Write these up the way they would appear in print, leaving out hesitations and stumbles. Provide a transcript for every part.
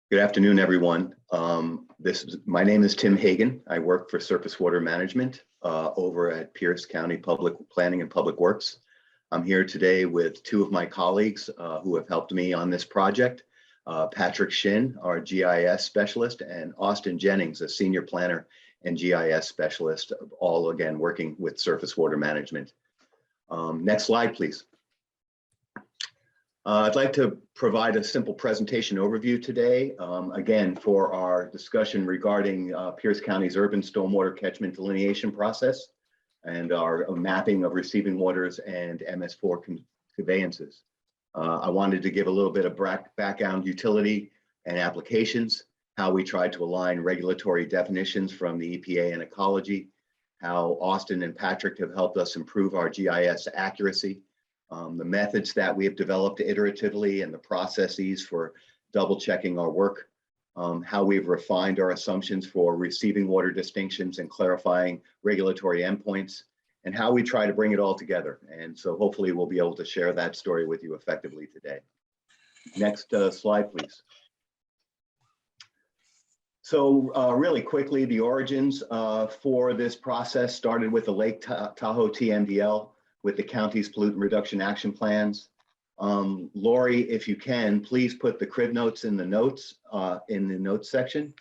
Good afternoon, everyone. My name is Tim Hagan. I work for Surface Water Management over at Pierce County Public Planning and Public Works. I'm here today with two of my colleagues who have helped me on this project, Patrick Shin, our GIS specialist, and Austin Jennings, a senior planner and GIS specialist, all again working with Surface Water Management. Next slide, please. I'd like to provide a simple presentation overview today, again, for our discussion regarding Pierce County's urban stormwater catchment delineation process and our mapping of receiving waters and MS4 conveyances. I wanted to give a little bit of background utility and applications, how we tried to align regulatory definitions from the EPA and ecology, how Austin and Patrick have helped us improve our GIS accuracy, the methods that we have developed iteratively and the processes for double checking our work, how we've refined our assumptions for receiving water distinctions and clarifying regulatory endpoints, and how we try to bring it all together. And so hopefully we'll be able to share that story with you effectively today. Next slide, please. So really quickly, the origins for this process started with the Lake Tahoe TMDL, with the county's pollutant reduction action plans. Lori, if you can, please put the crib notes in the notes section.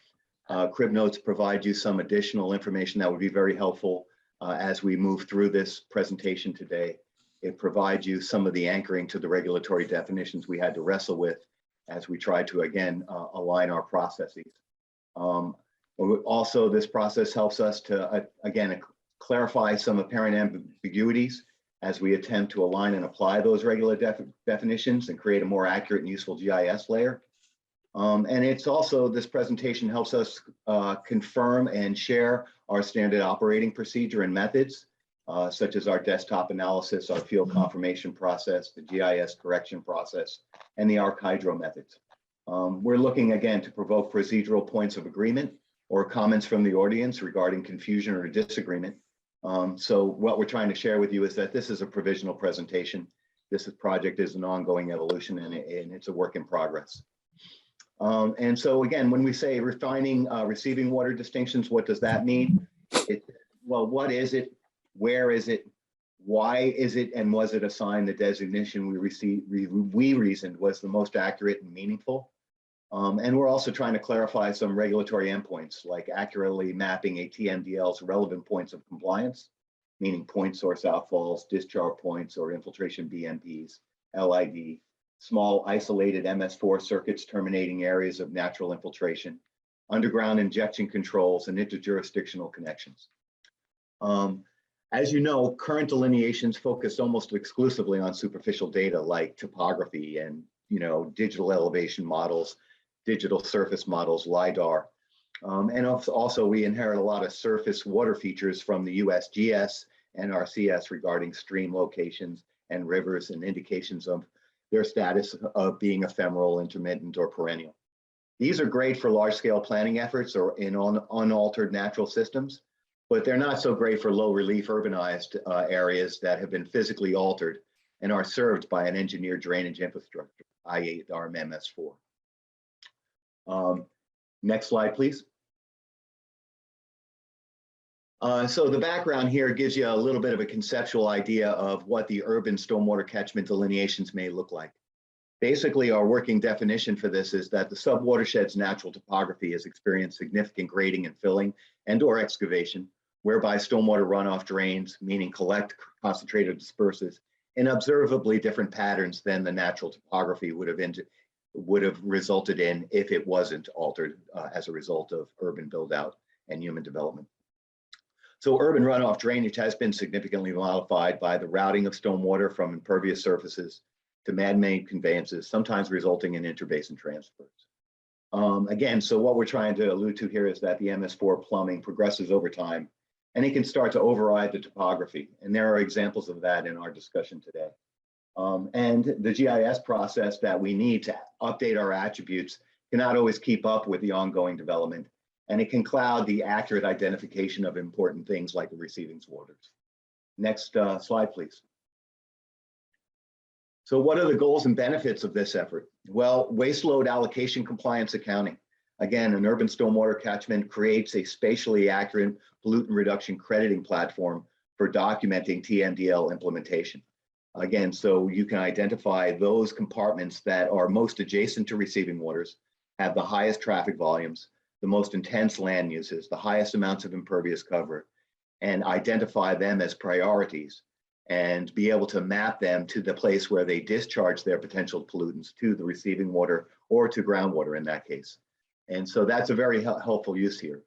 Crib notes provide you some additional information that would be very helpful as we move through this presentation today. It provides you some of the anchoring to the regulatory definitions we had to wrestle with as we try to, again, align our processes. Also, this process helps us to, again, clarify some apparent ambiguities as we attempt to align and apply those regular definitions and create a more accurate and useful GIS layer. And it's also, this presentation helps us confirm and share our standard operating procedure and methods, such as our desktop analysis, our field confirmation process, the GIS correction process, and the ArcHydro methods. We're looking again to provoke procedural points of agreement or comments from the audience regarding confusion or disagreement. So what we're trying to share with you is that this is a provisional presentation. This project is an ongoing evolution and it's a work in progress. And so again, when we say refining receiving water distinctions, what does that mean? Well, what is it? Where is it? Why is it? And was it assigned the designation we reasoned was the most accurate and meaningful? And we're also trying to clarify some regulatory endpoints, like accurately mapping a TMDL's relevant points of compliance, meaning point source outfalls, discharge points, or infiltration BMPs, LID, small isolated MS4 circuits terminating areas of natural infiltration, underground injection controls, and interjurisdictional connections. As you know, current delineations focus almost exclusively on superficial data like topography and digital elevation models, digital surface models, LIDAR. And also we inherit a lot of surface water features from the USGS and RCS regarding stream locations and rivers and indications of their status of being ephemeral, intermittent, or perennial. These are great for large-scale planning efforts or in unaltered natural systems, but they're not so great for low-relief urbanized areas that have been physically altered and are served by an engineered drainage infrastructure, i.e. our MS4. Next slide, please. So the background here gives you a little bit of a conceptual idea of what the urban stormwater catchment delineations may look like. Basically, our working definition for this is that the subwatershed's natural topography has experienced significant grading and filling and/or excavation, whereby stormwater runoff drains, meaning collect, concentrate, or disperses, in observably different patterns than the natural topography would have resulted in if it wasn't altered as a result of urban build-out and human development. So urban runoff drainage has been significantly modified by the routing of stormwater from impervious surfaces to man-made conveyances, sometimes resulting in interbasin transfers. Again, so what we're trying to allude to here is that the MS4 plumbing progresses over time and it can start to override the topography. And there are examples of that in our discussion today. And the GIS process that we need to update our attributes cannot always keep up with the ongoing development, and it can cloud the accurate identification of important things like the receiving waters. Next slide, please. So what are the goals and benefits of this effort? Well, waste load allocation compliance accounting. Again, an urban stormwater catchment creates a spatially accurate pollutant reduction crediting platform for documenting TMDL implementation. Again, so you can identify those compartments that are most adjacent to receiving waters, have the highest traffic volumes, the most intense land uses, the highest amounts of impervious cover, and identify them as priorities and be able to map them to the place where they discharge their potential pollutants to the receiving water or to groundwater in that case. And so that's a very helpful use here.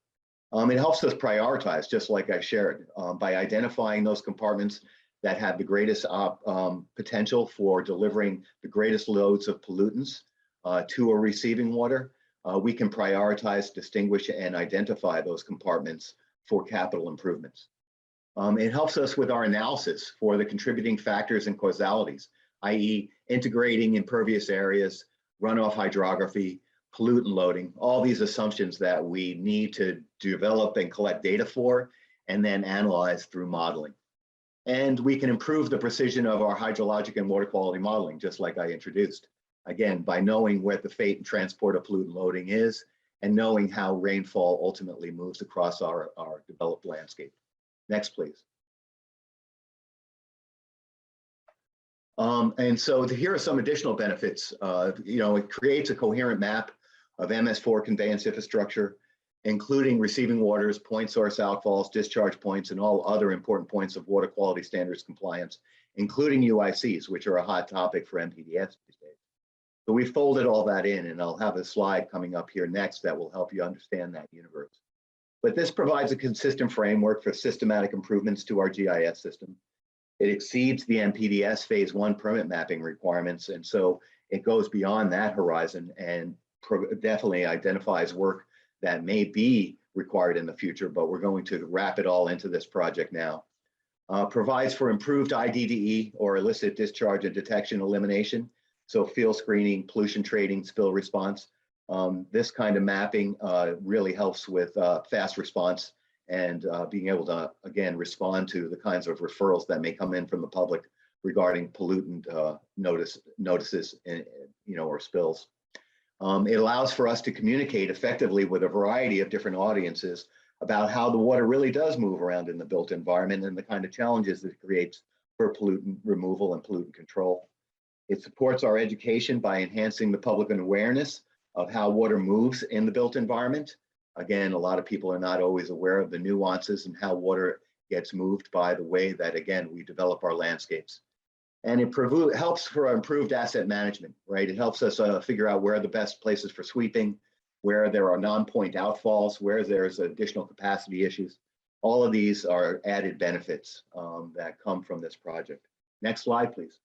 It helps us prioritize, just like I shared, by identifying those compartments that have the greatest potential for delivering the greatest loads of pollutants to a receiving water. We can prioritize, distinguish, and identify those compartments for capital improvements. It helps us with our analysis for the contributing factors and causalities, i.e. integrating impervious areas, runoff hydrography, pollutant loading, all these assumptions that we need to develop and collect data for, and then analyze through modeling. And we can improve the precision of our hydrologic and water quality modeling, just like I introduced. Again, by knowing where the fate and transport of pollutant loading is, and knowing how rainfall ultimately moves across our developed landscape. Next, please. And so here are some additional benefits. It creates a coherent map of MS4 conveyance infrastructure, including receiving waters, point source outfalls, discharge points, and all other important points of water quality standards compliance, including UICs, which are a hot topic for MPDS these days. So we folded all that in, and I'll have a slide coming up here next that will help you understand that universe. But this provides a consistent framework for systematic improvements to our GIS system. It exceeds the MPDS phase 1 permit mapping requirements, and so it goes beyond that horizon and definitely identifies work that may be required in the future, but we're going to wrap it all into this project now. Provides for improved IDDE, or illicit discharge and detection elimination, so field screening, pollution trading, spill response. This kind of mapping really helps with fast response and being able to, again, respond to the kinds of referrals that may come in from the public regarding pollutant notices, or spills. It allows for us to communicate effectively with a variety of different audiences about how the water really does move around in the built environment and the kind of challenges that it creates for pollutant removal and pollutant control. It supports our education by enhancing the public awareness of how water moves in the built environment. Again, a lot of people are not always aware of the nuances and how water gets moved by the way that, again, we develop our landscapes. And it helps for improved asset management, right? It helps us figure out where are the best places for sweeping, where there are non-point outfalls, where there's additional capacity issues. All of these are added benefits that come from this project. Next slide, please.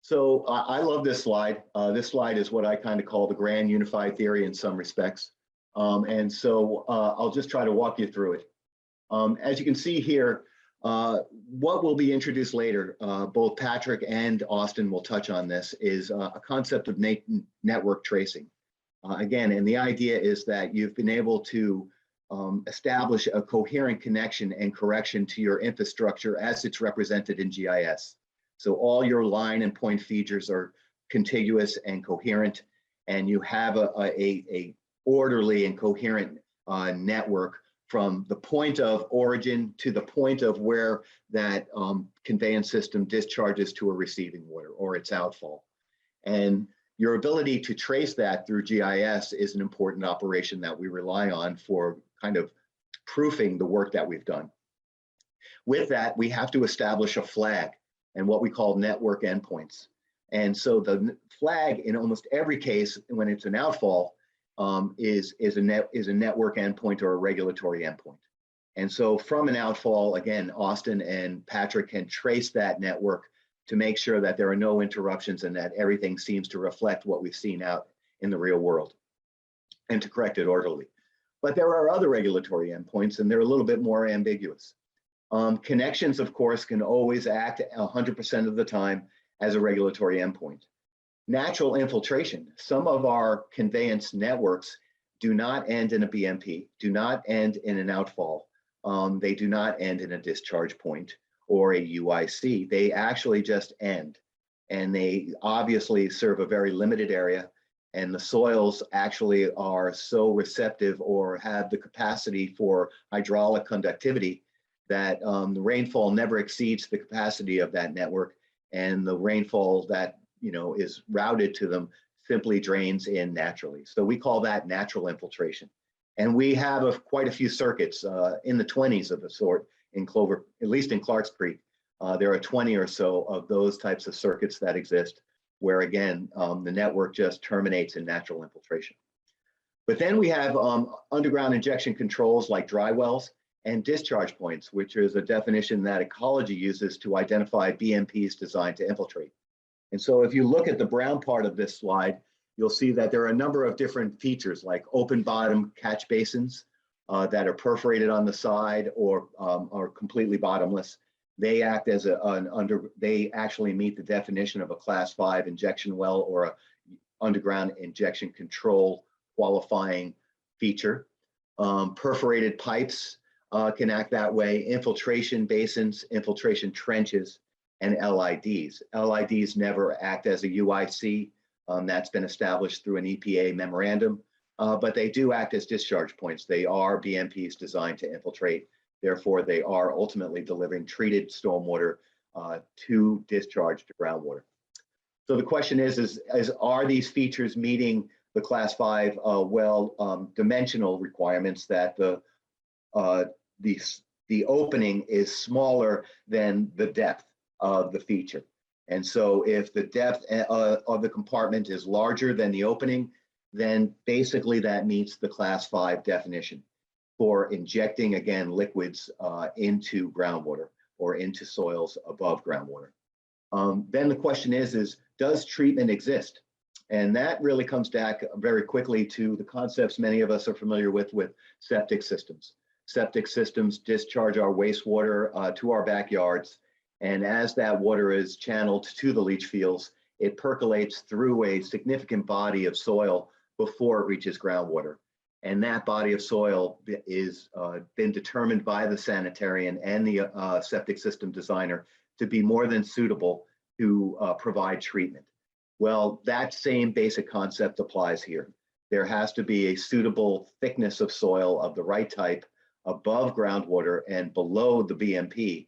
So I love this slide. This slide is what I kind of call the grand unified theory in some respects. And so I'll just try to walk you through it. As you can see here, what will be introduced later, both Patrick and Austin will touch on this, is a concept of network tracing. Again, and the idea is that you've been able to establish a coherent connection and correction to your infrastructure as it's represented in GIS. So all your line and point features are contiguous and coherent, and you have a orderly and coherent network from the point of origin to the point of where that conveyance system discharges to a receiving water or its outfall. And your ability to trace that through GIS is an important operation that we rely on for kind of proofing the work that we've done. With that, we have to establish a flag and what we call network endpoints. And so the flag in almost every case, when it's an outfall, is a network endpoint or a regulatory endpoint. And so from an outfall, again, Austin and Patrick can trace that network to make sure that there are no interruptions and that everything seems to reflect what we've seen out in the real world and to correct it orderly. But there are other regulatory endpoints and they're a little bit more ambiguous. Connections, of course, can always act 100% of the time as a regulatory endpoint. Natural infiltration. Some of our conveyance networks do not end in a BMP, do not end in an outfall. They do not end in a discharge point, or a UIC. They actually just end, and they obviously serve a very limited area, and the soils actually are so receptive or have the capacity for hydraulic conductivity that the rainfall never exceeds the capacity of that network, and the rainfall that is routed to them simply drains in naturally. So we call that natural infiltration. And we have quite a few circuits in the 20s of the sort in Clover, at least in Clarks Creek. There are 20 or so of those types of circuits that exist, where again, the network just terminates in natural infiltration. But then we have underground injection controls like dry wells and discharge points, which is a definition that ecology uses to identify BMPs designed to infiltrate. And so if you look at the brown part of this slide, you'll see that there are a number of different features like open bottom catch basins that are perforated on the side or are completely bottomless. They act as they actually meet the definition of a class 5 injection well or a underground injection control qualifying feature. Perforated pipes can act that way, infiltration basins, infiltration trenches, and LIDs. LIDs never act as a UIC. That's been established through an EPA memorandum, but they do act as discharge points. They are BMPs designed to infiltrate. Therefore, they are ultimately delivering treated stormwater to discharge to groundwater. So the question is are these features meeting the class 5 well dimensional requirements that the opening is smaller than the depth of the feature? And so if the depth of the compartment is larger than the opening, then basically that meets the class 5 definition for injecting, again, liquids into groundwater or into soils above groundwater. Then the question is does treatment exist? And that really comes back very quickly to the concepts many of us are familiar with septic systems. Septic systems discharge our wastewater to our backyards. And as that water is channeled to the leach fields, it percolates through a significant body of soil before it reaches groundwater. And that body of soil is been determined by the sanitarian and the septic system designer to be more than suitable to provide treatment. Well, that same basic concept applies here. There has to be a suitable thickness of soil of the right type above groundwater and below the BMP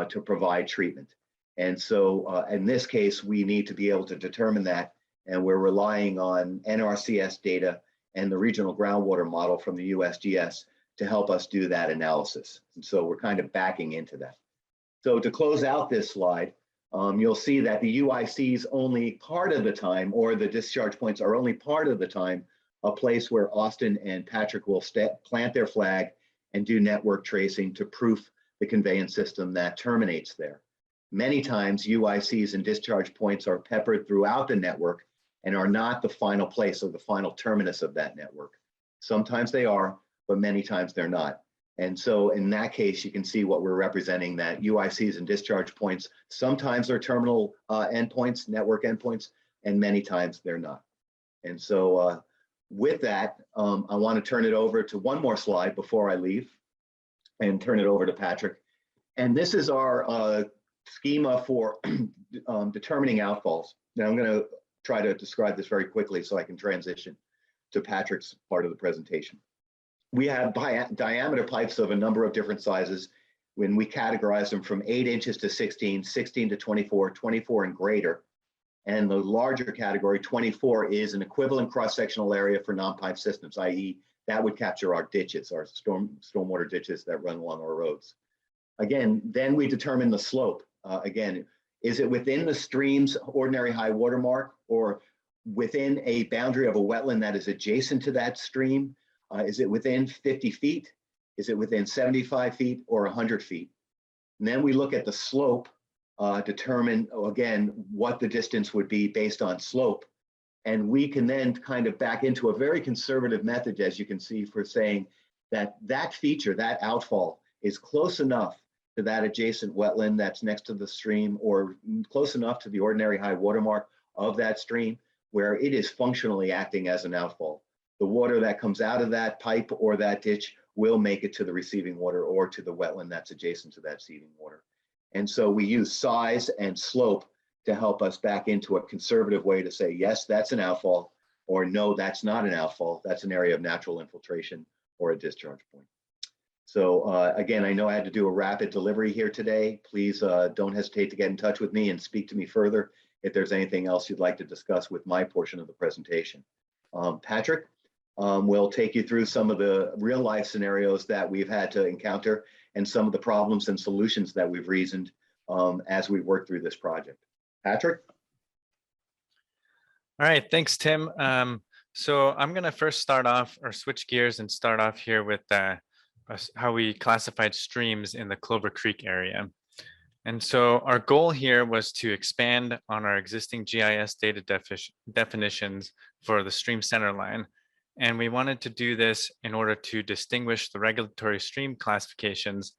to provide treatment. And so in this case, we need to be able to determine that, and we're relying on NRCS data and the regional groundwater model from the USGS to help us do that analysis. And so we're kind of backing into that. So to close out this slide, you'll see that the UICs only part of the time, or the discharge points are only part of the time, a place where Austin and Patrick will plant their flag and do network tracing to proof the conveyance system that terminates there. Many times UICs and discharge points are peppered throughout the network and are not the final place or the final terminus of that network. Sometimes they are, but many times they're not. And so in that case, you can see what we're representing, that UICs and discharge points sometimes are terminal endpoints, network endpoints, and many times they're not. And so with that, I want to turn it over to one more slide before I leave and turn it over to Patrick. And this is our schema for determining outfalls. Now I'm going to try to describe this very quickly so I can transition to Patrick's part of the presentation. We have diameter pipes of a number of different sizes when we categorize them from 8 inches to 16, 16 to 24, 24 and greater. And the larger category, 24, is an equivalent cross-sectional area for non-pipe systems, i.e. that would capture our ditches, our stormwater ditches that run along our roads. Again, then we determine the slope. Again, is it within the stream's ordinary high water mark or within a boundary of a wetland that is adjacent to that stream? Is it within 50 feet? Is it within 75 feet or 100 feet? And then we look at the slope, determine, again, what the distance would be based on slope. And we can then kind of back into a very conservative method, as you can see, for saying that that feature, that outfall, is close enough to that adjacent wetland that's next to the stream or close enough to the ordinary high water mark of that stream where it is functionally acting as an outfall. The water that comes out of that pipe or that ditch will make it to the receiving water or to the wetland that's adjacent to that receiving water. And so we use size and slope to help us back into a conservative way to say, yes, that's an outfall, or no, that's not an outfall. That's an area of natural infiltration or a discharge point. So again, I know I had to do a rapid delivery here today. Please don't hesitate to get in touch with me and speak to me further if there's anything else you'd like to discuss with my portion of the presentation. Patrick will take you through some of the real life scenarios that we've had to encounter and some of the problems and solutions that we've reasoned as we work through this project. Patrick? All right, thanks, Tim. So I'm going to first start off or switch gears and start off here with how we classified streams in the Clover Creek area. And so our goal here was to expand on our existing GIS data definitions for the stream center line. And we wanted to do this in order to distinguish the regulatory stream classifications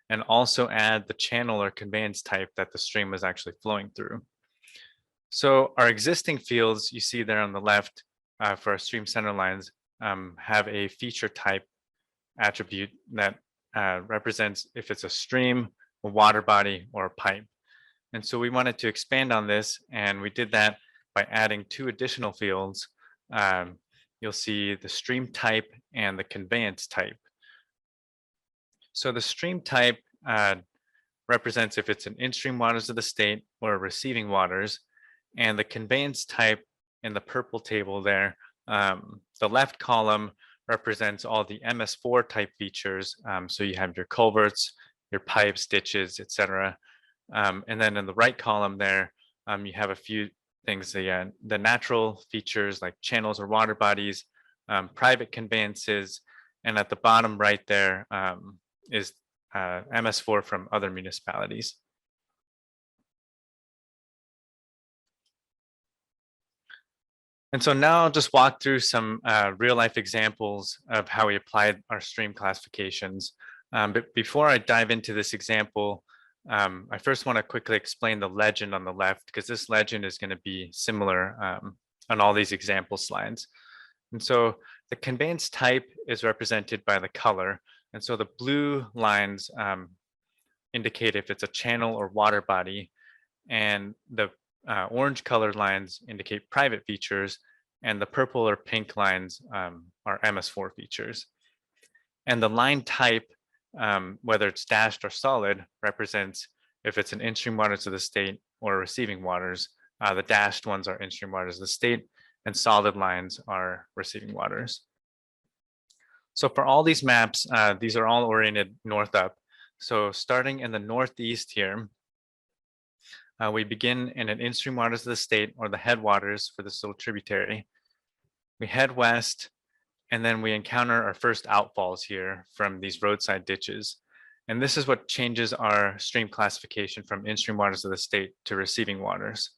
and also add the channel or conveyance type that the stream was actually flowing through. So our existing fields you see there on the left for our stream center lines have a feature type attribute that represents if it's a stream, a water body, or a pipe. And so we wanted to expand on this, and we did that by adding 2 additional fields. You'll see the stream type and the conveyance type. So the stream type represents if it's an in-stream waters of the state or receiving waters, and the conveyance type in the purple table there, the left column represents all the MS4 type features. So you have your culverts, your pipes, ditches, etc. And then in the right column there, you have a few things, the natural features like channels or water bodies, private conveyances, and at the bottom right there is MS4 from other municipalities. And so now I'll just walk through some real life examples of how we applied our stream classifications. But before I dive into this example, I first want to quickly explain the legend on the left, because this legend is going to be similar on all these example slides. And so the conveyance type is represented by the color. And so the blue lines indicate if it's a channel or water body, and the orange colored lines indicate private features, and the purple or pink lines are MS4 features. And the line type, whether it's dashed or solid, represents if it's an in-stream waters of the state or receiving waters. The dashed ones are in-stream waters of the state, and solid lines are receiving waters. So for all these maps, these are all oriented north up. So starting in the northeast here, we begin in an in-stream waters of the state or the headwaters for this little tributary. We head west, and then we encounter our first outfalls here from these roadside ditches. And this is what changes our stream classification from in-stream waters of the state to receiving waters.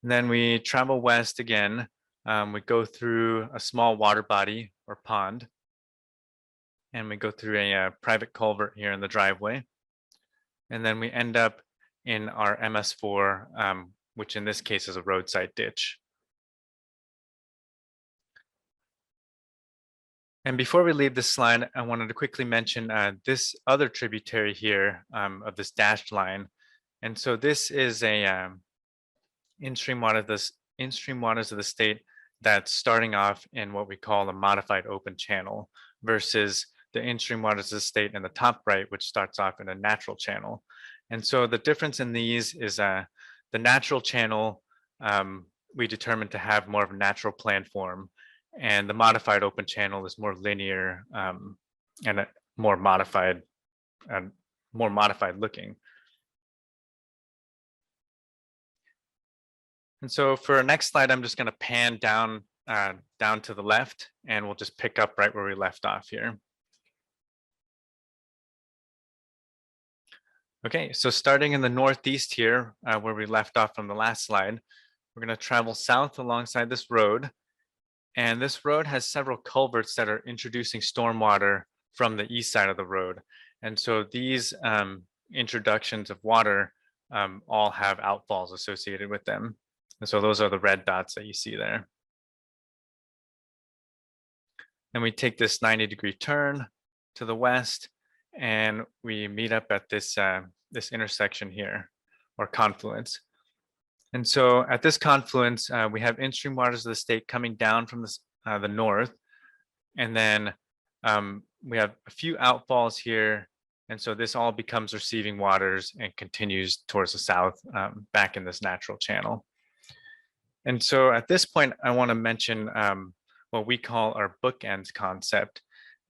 And then we travel west again. We go through a small water body or pond, and we go through a private culvert here in the driveway. And then we end up in our MS4, which in this case is a roadside ditch. And before we leave this slide, I wanted to quickly mention this other tributary here of this dashed line. And so this is a in-stream waters of the state that's starting off in what we call a modified open channel versus the in-stream waters of the state in the top right, which starts off in a natural channel. And so the difference in these is the natural channel we determined to have more of a natural plan form, and the modified open channel is more linear and more modified looking. And so for our next slide, I'm just going to pan down to the left, and we'll just pick up right where we left off here. Okay, so starting in the northeast here, where we left off from the last slide, we're going to travel south alongside this road. And this road has several culverts that are introducing stormwater from the east side of the road. And so these introductions of water all have outfalls associated with them. And so those are the red dots that you see there. Then we take this 90-degree turn to the west, and we meet up at this this intersection here, or confluence. And so at this confluence, we have in-stream waters of the state coming down from the north, and then we have a few outfalls here. And so this all becomes receiving waters and continues towards the south, back in this natural channel. And so at this point, I want to mention what we call our bookends concept.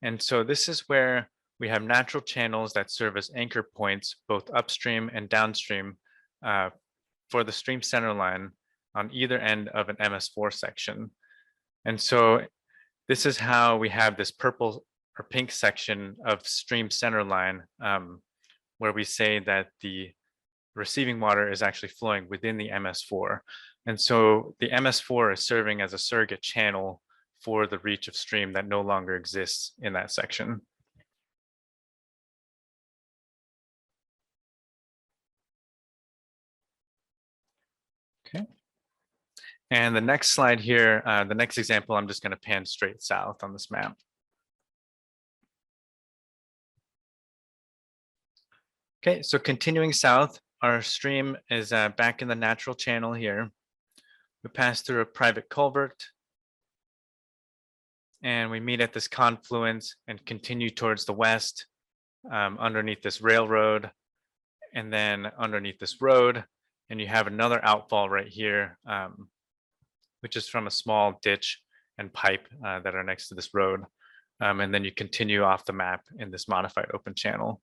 And so this is where we have natural channels that serve as anchor points, both upstream and downstream, for the stream center line on either end of an MS4 section. And so this is how we have this purple or pink section of stream center line, where we say that the receiving water is actually flowing within the MS4. And so the MS4 is serving as a surrogate channel for the reach of stream that no longer exists in that section. Okay. And the next slide here, the next example, I'm just going to pan straight south on this map. Okay, so continuing south, our stream is back in the natural channel here. We pass through a private culvert, and we meet at this confluence and continue towards the west, underneath this railroad, and then underneath this road. And you have another outfall right here, which is from a small ditch and pipe that are next to this road. And then you continue off the map in this modified open channel.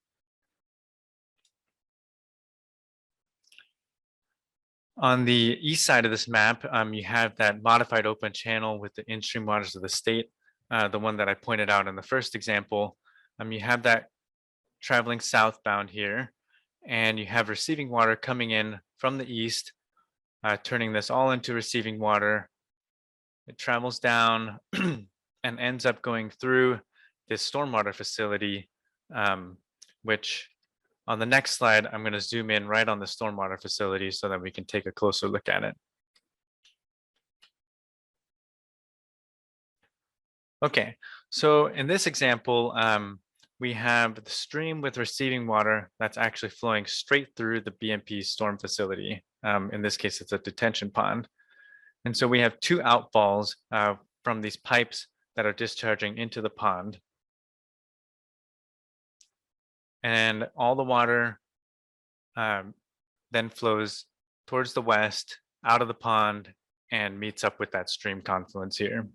On the east side of this map, you have that modified open channel with the in-stream waters of the state, the one that I pointed out in the first example. You have that traveling southbound here, and you have receiving water coming in from the east, turning this all into receiving water. It travels down and ends up going through this stormwater facility, which on the next slide, I'm going to zoom in right on the stormwater facility so that we can take a closer look at it. Okay, so in this example, we have the stream with receiving water that's actually flowing straight through the BMP storm facility. In this case, it's a detention pond. And so we have two outfalls from these pipes that are discharging into the pond. And all the water then flows towards the west, out of the pond, and meets up with that stream confluence here.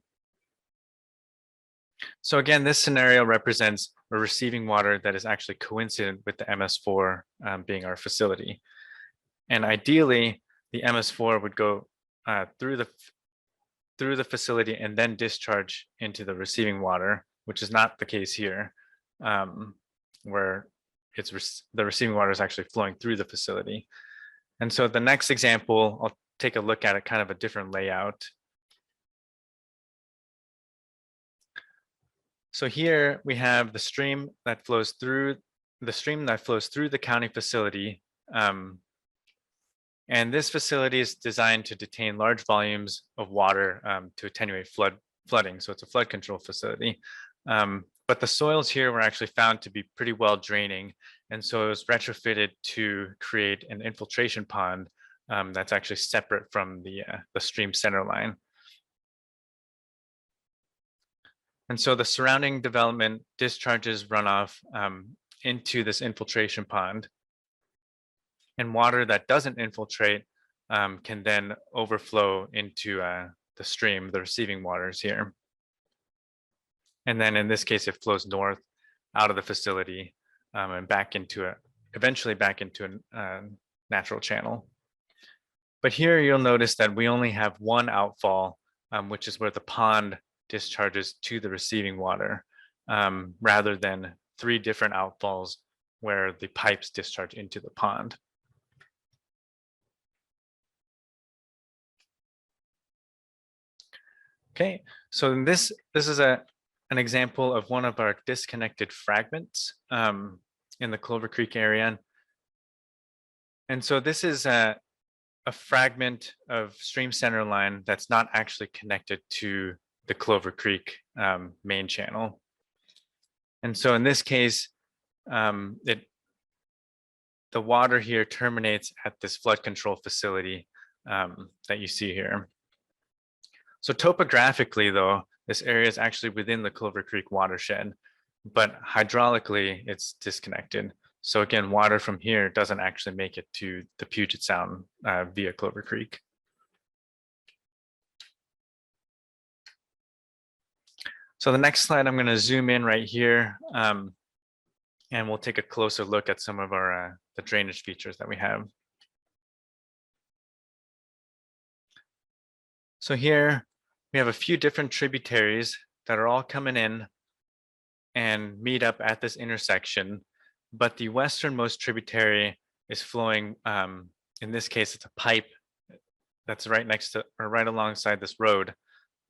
So again, this scenario represents a receiving water that is actually coincident with the MS4 being our facility. And ideally, the MS4 would go through the facility and then discharge into the receiving water, which is not the case here, where the receiving water is actually flowing through the facility. And so the next example, I'll take a look at it, kind of a different layout. So here we have the stream that flows through the county facility. And this facility is designed to detain large volumes of water to attenuate flooding. So it's a flood control facility. But the soils here were actually found to be pretty well draining. And so it was retrofitted to create an infiltration pond that's actually separate from the stream center line. And so the surrounding development discharges runoff into this infiltration pond. And water that doesn't infiltrate can then overflow into the stream, the receiving waters here. And then in this case, it flows north out of the facility and eventually back into a natural channel. But here you'll notice that we only have one outfall, which is where the pond discharges to the receiving water, rather than three different outfalls where the pipes discharge into the pond. Okay, so this is an example of one of our disconnected fragments in the Clover Creek area. And so this is a fragment of stream center line that's not actually connected to the Clover Creek main channel. And so in this case, the water here terminates at this flood control facility that you see here. So topographically, though, this area is actually within the Clover Creek watershed, but hydraulically it's disconnected. So again, water from here doesn't actually make it to the Puget Sound via Clover Creek. So the next slide, I'm going to zoom in right here, and we'll take a closer look at some of our the drainage features that we have. So here we have a few different tributaries that are all coming in and meet up at this intersection, but the westernmost tributary is flowing, in this case, it's a pipe that's right next to or right alongside this road.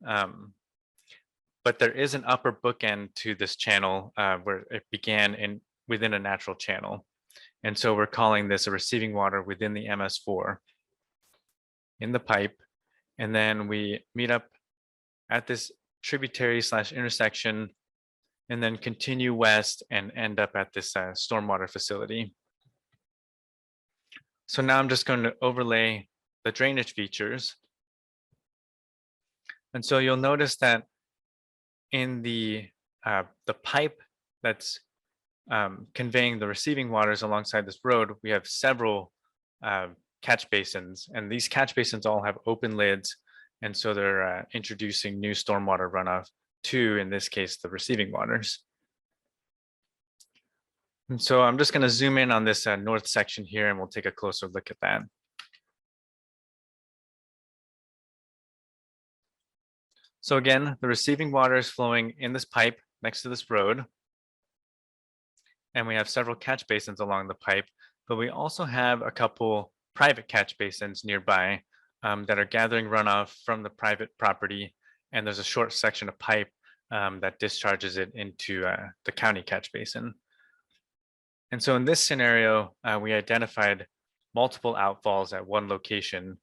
But there is an upper bookend to this channel where it began within a natural channel. And so we're calling this a receiving water within the MS4 in the pipe. And then we meet up at this tributary / intersection and then continue west and end up at this stormwater facility. So now I'm just going to overlay the drainage features. And so you'll notice that in the pipe that's conveying the receiving waters alongside this road, we have several catch basins, and these catch basins all have open lids, and so they're introducing new stormwater runoff to, in this case, the receiving waters. And so I'm just going to zoom in on this north section here, and we'll take a closer look at that. So again, the receiving water is flowing in this pipe next to this road. And we have several catch basins along the pipe, but we also have a couple private catch basins nearby that are gathering runoff from the private property. And there's a short section of pipe that discharges it into the county catch basin. And so in this scenario, we identified multiple outfalls at one location,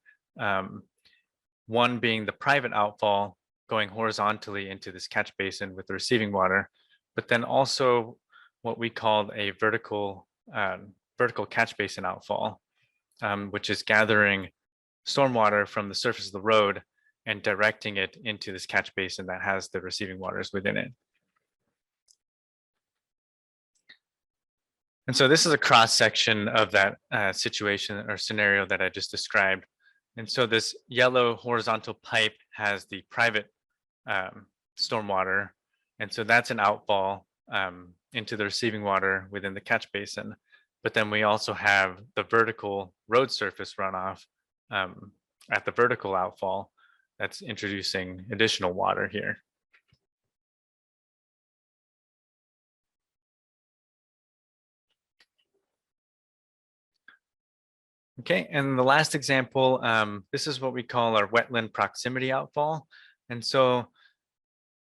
one being the private outfall going horizontally into this catch basin with the receiving water, but then also what we called a vertical catch basin outfall, which is gathering stormwater from the surface of the road and directing it into this catch basin that has the receiving waters within it. And so this is a cross section of that situation or scenario that I just described. And so this yellow horizontal pipe has the private stormwater. And so that's an outfall into the receiving water within the catch basin. But then we also have the vertical road surface runoff at the vertical outfall that's introducing additional water here. Okay, and the last example, this is what we call our wetland proximity outfall. And so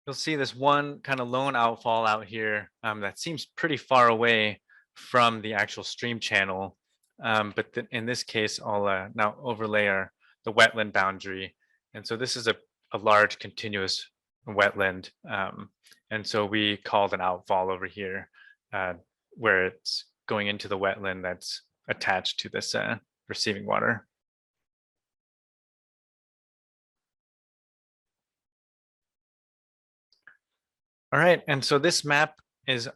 you'll see this one kind of lone outfall out here that seems pretty far away from the actual stream channel. But in this case, I'll now overlay the wetland boundary. And so this is a large continuous wetland. And so we called an outfall over here where it's going into the wetland that's attached to this receiving water. All right, and so this map is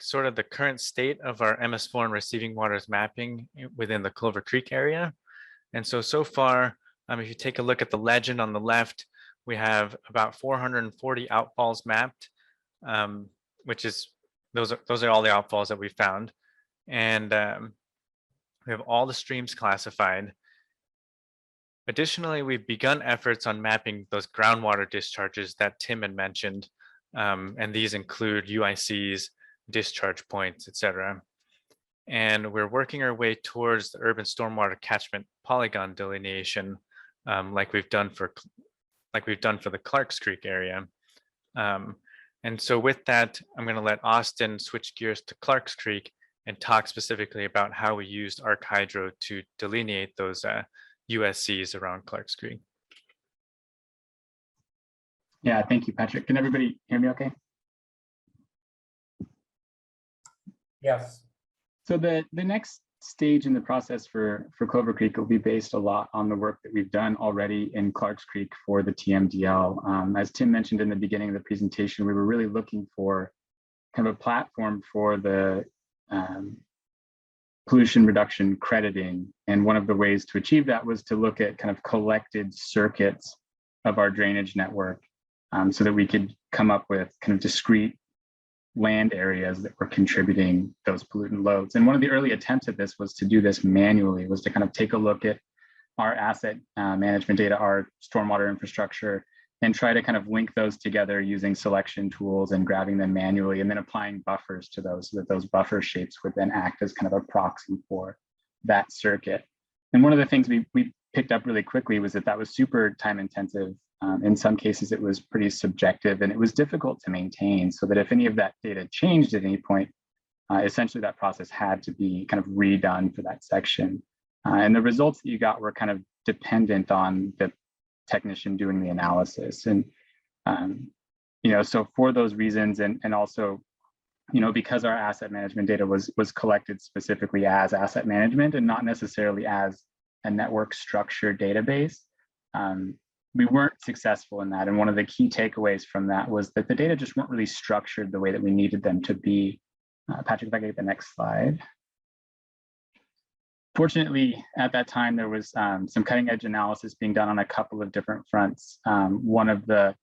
sort of the current state of our MS4 and receiving waters mapping within the Clover Creek area. And so far, if you take a look at the legend on the left, we have about 440 outfalls mapped, which is, those are all the outfalls that we found. And we have all the streams classified. Additionally, we've begun efforts on mapping those groundwater discharges that Tim had mentioned. And these include UICs, discharge points, etc. And we're working our way towards the urban stormwater catchment polygon delineation, like we've done for the Clarks Creek area. And so with that, I'm going to let Austin switch gears to Clarks Creek and talk specifically about how we used ArcHydro to delineate those USCs around Clarks Creek. Yeah, thank you, Patrick. Can everybody hear me okay? Yes. So the next stage in the process for Clover Creek will be based a lot on the work that we've done already in Clarks Creek for the TMDL. As Tim mentioned in the beginning of the presentation, we were really looking for kind of a platform for the pollution reduction crediting. And one of the ways to achieve that was to look at kind of collected circuits of our drainage network so that we could come up with kind of discrete land areas that were contributing those pollutant loads. And one of the early attempts at this was to do this manually, was to kind of take a look at our asset management data, our stormwater infrastructure, and try to kind of link those together using selection tools and grabbing them manually, and then applying buffers to those so that those buffer shapes would then act as kind of a proxy for that circuit. And one of the things we picked up really quickly was that was super time intensive. In some cases, it was pretty subjective and it was difficult to maintain, so that if any of that data changed at any point, essentially that process had to be kind of redone for that section. And the results that you got were kind of dependent on the technician doing the analysis. And, so for those reasons, and also, because our asset management data was collected specifically as asset management and not necessarily as a network structure database, we weren't successful in that. And one of the key takeaways from that was that the data just weren't really structured the way that we needed them to be. Patrick, if I could get the next slide. Fortunately, at that time, there was some cutting edge analysis being done on a couple of different fronts. One of the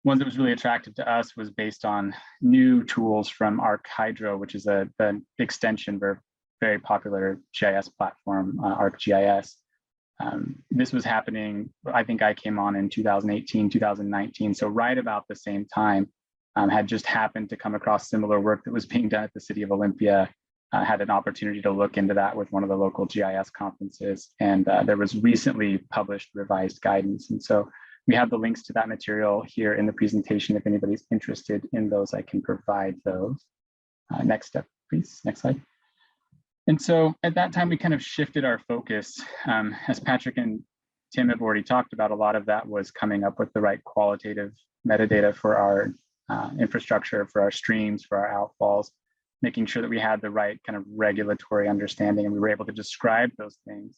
ones that was really attractive to us was based on new tools from ArcHydro, which is an extension of a very popular GIS platform, ArcGIS. This was happening, I think I came on in 2018, 2019. So right about the same time, had just happened to come across similar work that was being done at the City of Olympia. Had an opportunity to look into that with one of the local GIS conferences. And there was recently published revised guidance. And so we have the links to that material here in the presentation. If anybody's interested in those, I can provide those. Next step, please, next slide. And so at that time, we kind of shifted our focus. As Patrick and Tim have already talked about, a lot of that was coming up with the right qualitative metadata for our infrastructure, for our streams, for our outfalls, making sure that we had the right kind of regulatory understanding and we were able to describe those things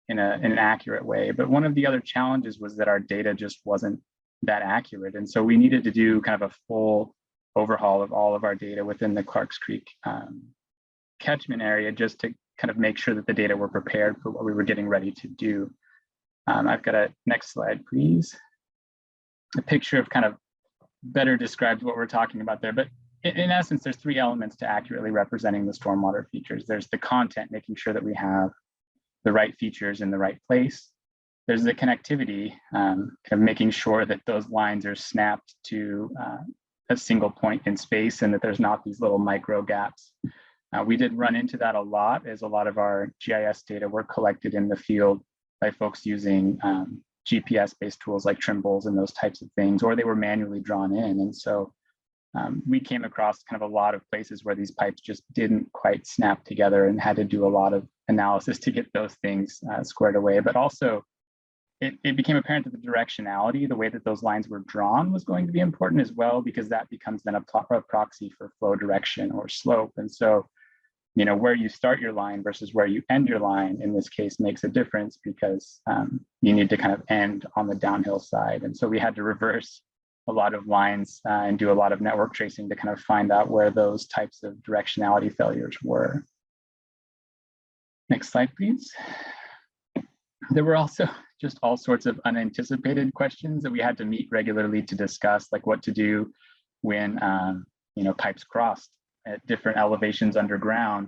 in an accurate way. But one of the other challenges was that our data just wasn't that accurate. And so we needed to do kind of a full overhaul of all of our data within the Clarks Creek catchment area, just to kind of make sure that the data were prepared for what we were getting ready to do. I've got a next slide, please. A picture of kind of better describes what we're talking about there. But in essence, there's three elements to accurately representing the stormwater features. There's the content, making sure that we have the right features in the right place. There's the connectivity, kind of making sure that those lines are snapped to a single point in space and that there's not these little micro gaps. We did run into that a lot, as a lot of our GIS data were collected in the field by folks using GPS-based tools like Trimble's and those types of things, or they were manually drawn in. And so we came across kind of a lot of places where these pipes just didn't quite snap together and had to do a lot of analysis to get those things squared away. But also, it became apparent that the directionality, the way that those lines were drawn, was going to be important as well, because that becomes then a proxy for flow direction or slope. And so, where you start your line versus where you end your line in this case makes a difference, because you need to kind of end on the downhill side. And so we had to reverse a lot of lines and do a lot of network tracing to kind of find out where those types of directionality failures were. Next slide, please. There were also just all sorts of unanticipated questions that we had to meet regularly to discuss, like what to do when pipes crossed at different elevations underground.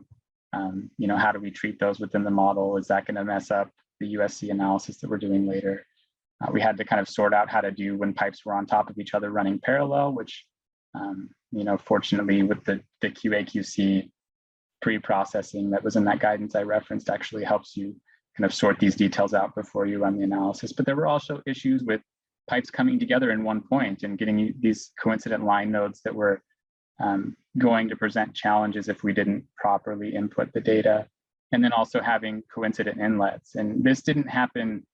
How do we treat those within the model? Is that going to mess up the USC analysis that we're doing later? We had to kind of sort out how to do when pipes were on top of each other running parallel, which, fortunately with the QA/QC pre-processing that was in that guidance I referenced actually helps you kind of sort these details out before you run the analysis. But there were also issues with pipes coming together in one point and getting these coincident line nodes that were going to present challenges if we didn't properly input the data. And then also having coincident inlets. And this didn't happen.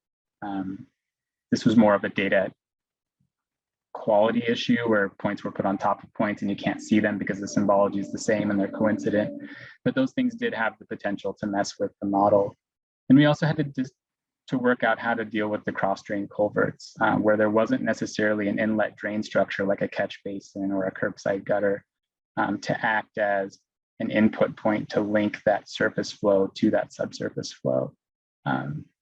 This was more of a data quality issue where points were put on top of points and you can't see them because the symbology is the same and they're coincident. But those things did have the potential to mess with the model. And we also had to work out how to deal with the cross-drain culverts, where there wasn't necessarily an inlet drain structure like a catch basin or a curbside gutter to act as an input point to link that surface flow to that subsurface flow.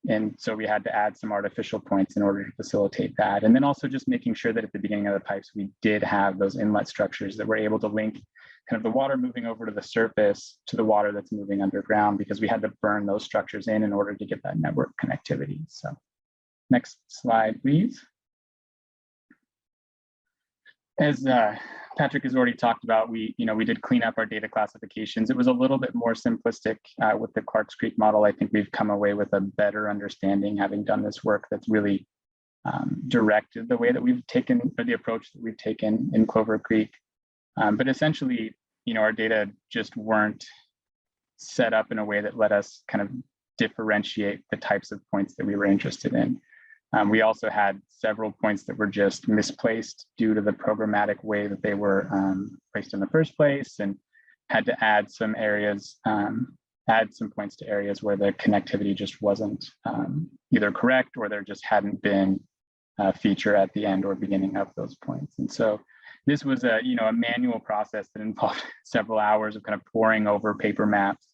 And so we had to add some artificial points in order to facilitate that. And then also just making sure that at the beginning of the pipes, we did have those inlet structures that were able to link kind of the water moving over to the surface to the water that's moving underground, because we had to burn those structures in order to get that network connectivity. So next slide, please. As Patrick has already talked about, we did clean up our data classifications. It was a little bit more simplistic with the Clarks Creek model. I think we've come away with a better understanding, having done this work, that's really directed the way that we've taken, or the approach that we've taken in Clover Creek. But essentially, our data just weren't set up in a way that let us kind of differentiate the types of points that we were interested in. We also had several points that were just misplaced due to the programmatic way that they were placed in the first place, and had to add some areas, add some points to areas where the connectivity just wasn't either correct, or there just hadn't been a feature at the end or beginning of those points. And so this was a manual process that involved several hours of kind of poring over paper maps,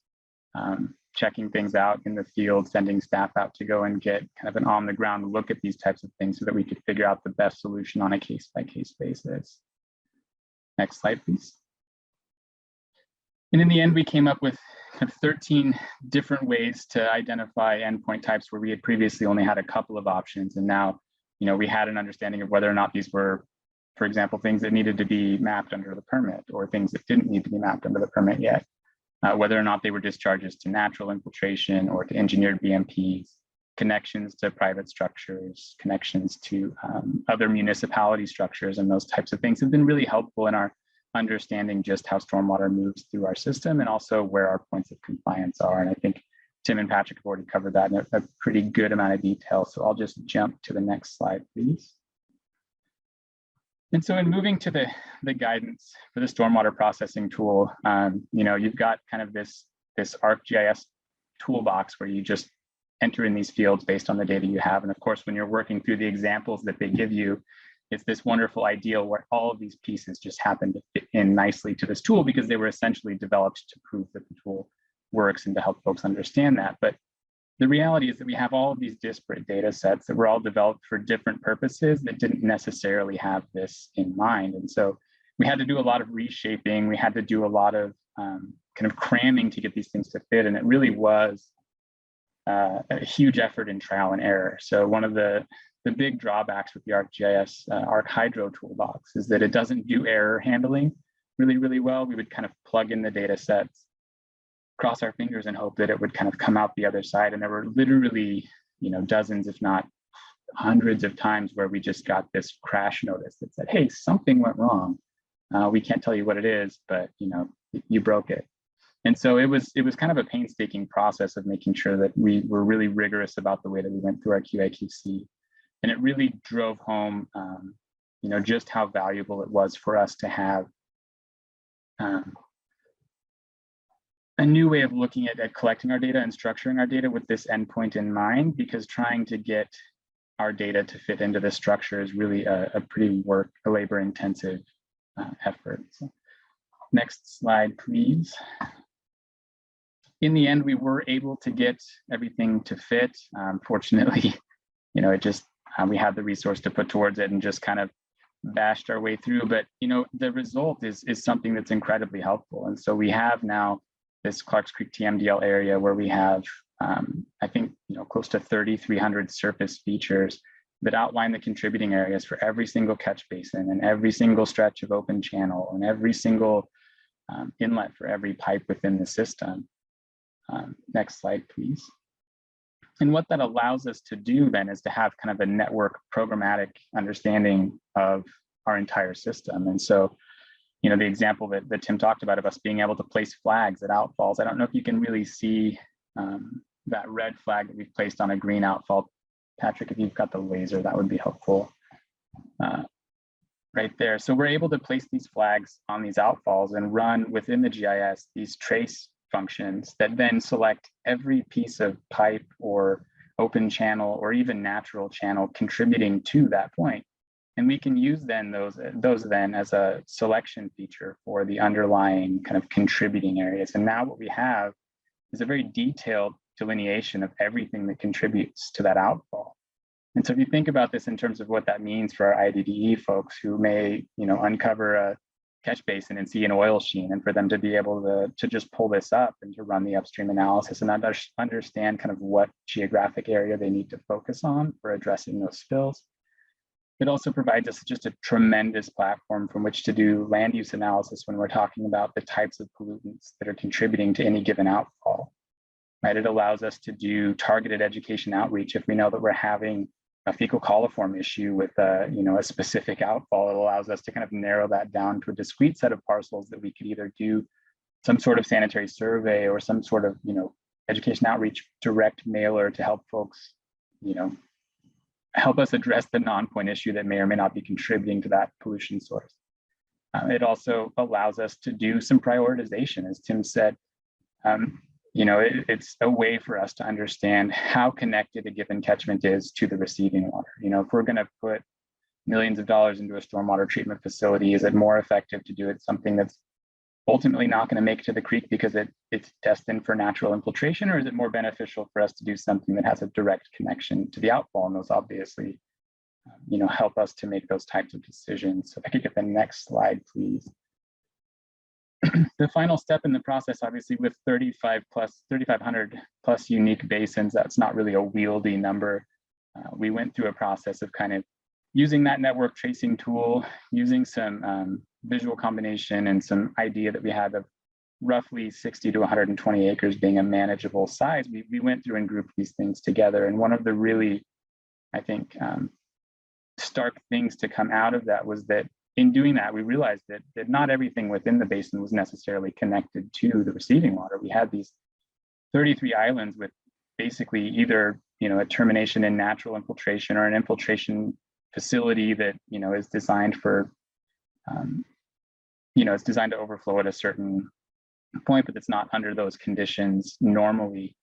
checking things out in the field, sending staff out to go and get kind of an on the ground look at these types of things so that we could figure out the best solution on a case by case basis. Next slide, please. And in the end, we came up with kind of 13 different ways to identify endpoint types where we had previously only had a couple of options. And now, we had an understanding of whether or not these were, for example, things that needed to be mapped under the permit, or things that didn't need to be mapped under the permit yet. Whether or not they were discharges to natural infiltration or to engineered BMPs, connections to private structures, connections to other municipality structures, and those types of things have been really helpful in our understanding just how stormwater moves through our system, and also where our points of compliance are. And I think Tim and Patrick have already covered that in a pretty good amount of detail. So I'll just jump to the next slide, please. And so in moving to the guidance for the stormwater processing tool, you've got kind of this ArcGIS toolbox where you just enter in these fields based on the data you have. And of course, when you're working through the examples that they give you, it's this wonderful ideal where all of these pieces just happen to fit in nicely to this tool, because they were essentially developed to prove that the tool works and to help folks understand that. But the reality is that we have all of these disparate data sets that were all developed for different purposes that didn't necessarily have this in mind. And so we had to do a lot of reshaping. We had to do a lot of kind of cramming to get these things to fit. And it really was a huge effort in trial and error. So one of the big drawbacks with the ArcGIS ArcHydro toolbox is that it doesn't do error handling really well. We would kind of plug in the data sets, cross our fingers, and hope that it would kind of come out the other side. And there were literally, dozens, if not hundreds of times where we just got this crash notice that said, hey, something went wrong. We can't tell you what it is, but you broke it. And so it was kind of a painstaking process of making sure that we were really rigorous about the way that we went through our QA/QC. And it really drove home, just how valuable it was for us to have a new way of looking at collecting our data and structuring our data with this endpoint in mind, because trying to get our data to fit into this structure is really a pretty labor-intensive effort. So, next slide, please. In the end, we were able to get everything to fit. Fortunately, we had the resource to put towards it and just kind of bashed our way through. But the result is something that's incredibly helpful. And so we have now this Clarks Creek TMDL area where we have, I think, close to 3,300 surface features that outline the contributing areas for every single catch basin and every single stretch of open channel and every single inlet for every pipe within the system. Next slide, please. And what that allows us to do then is to have kind of a network programmatic understanding of our entire system. And so, the example that Tim talked about of us being able to place flags at outfalls. I don't know if you can really see that red flag that we've placed on a green outfall. Patrick, if you've got the laser, that would be helpful. right there. So we're able to place these flags on these outfalls and run within the GIS these trace functions that then select every piece of pipe or open channel or even natural channel contributing to that point. And we can use then those then as a selection feature for the underlying kind of contributing areas. And now what we have is a very detailed delineation of everything that contributes to that outfall. And so if you think about this in terms of what that means for our IDDE folks who may, uncover a catch basin and see an oil sheen, and for them to be able to just pull this up and to run the upstream analysis and understand kind of what geographic area they need to focus on for addressing those spills. It also provides us just a tremendous platform from which to do land use analysis when we're talking about the types of pollutants that are contributing to any given outfall. Right? It allows us to do targeted education outreach if we know that we're having a fecal coliform issue with a specific outfall. It allows us to kind of narrow that down to a discrete set of parcels that we could either do some sort of sanitary survey or some sort of education outreach direct mailer to help folks help us address the non-point issue that may or may not be contributing to that pollution source. It also allows us to do some prioritization, as Tim said. It's a way for us to understand how connected a given catchment is to the receiving water. If we're going to put millions of dollars into a stormwater treatment facility, is it more effective to do it something that's ultimately not going to make it to the creek because it's destined for natural infiltration, or is it more beneficial for us to do something that has a direct connection to the outfall? And those obviously, help us to make those types of decisions. So if I could get the next slide, please. The final step in the process, obviously, with 3,500 plus unique basins, that's not really a wieldy number. We went through a process of kind of using that network tracing tool, using some visual combination and some idea that we had of roughly 60 to 120 acres being a manageable size. We went through and grouped these things together. And one of the really, I think, stark things to come out of that was that in doing that, we realized that not everything within the basin was necessarily connected to the receiving water. We had these 33 islands with basically either a termination in natural infiltration or an infiltration facility that is designed for it's designed to overflow at a certain point, but it's not under those conditions normally.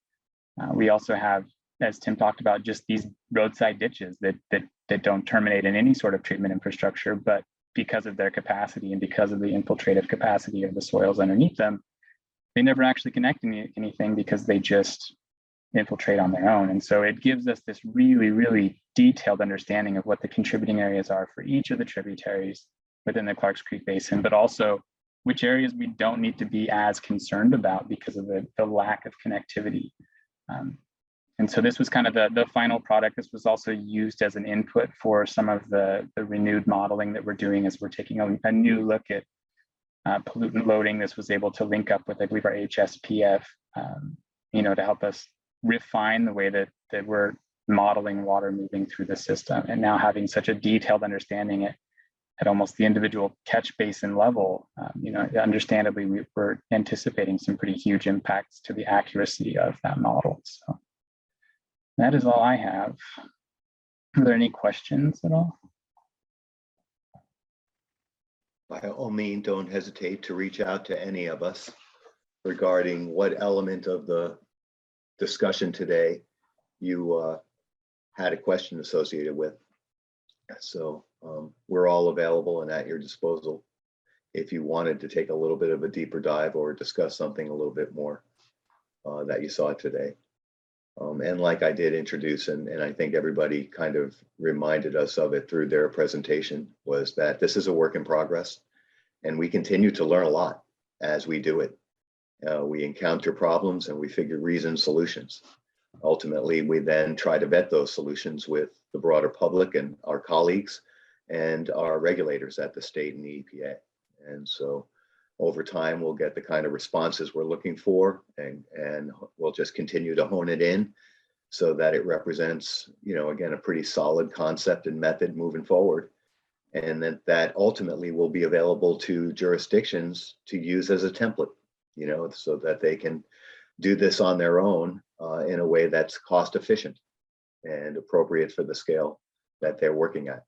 We also have, as Tim talked about, just these roadside ditches that don't terminate in any sort of treatment infrastructure, but because of their capacity and because of the infiltrative capacity of the soils underneath them, they never actually connect anything because they just infiltrate on their own. And so it gives us this really, really detailed understanding of what the contributing areas are for each of the tributaries within the Clarks Creek Basin, but also which areas we don't need to be as concerned about because of the lack of connectivity. And so this was kind of the final product. This was also used as an input for some of the renewed modeling that we're doing as we're taking a new look at pollutant loading. This was able to link up with, I believe, our HSPF, to help us refine the way that we're modeling water moving through the system. And now having such a detailed understanding at almost the individual catch basin level, understandably, we're anticipating some pretty huge impacts to the accuracy of that model. So that is all I have. Are there any questions at all? By all means, don't hesitate to reach out to any of us regarding what element of the discussion today you had a question associated with. So we're all available and at your disposal if you wanted to take a little bit of a deeper dive or discuss something a little bit more that you saw today. And like I did introduce, and I think everybody kind of reminded us of it through their presentation, was that this is a work in progress and we continue to learn a lot as we do it. We encounter problems and we figure reasoned solutions. Ultimately, we then try to vet those solutions with the broader public and our colleagues and our regulators at the state and the EPA. And so over time, we'll get the kind of responses we're looking for, and we'll just continue to hone it in so that it represents, again, a pretty solid concept and method moving forward. And that ultimately will be available to jurisdictions to use as a template, so that they can do this on their own in a way that's cost efficient and appropriate for the scale that they're working at.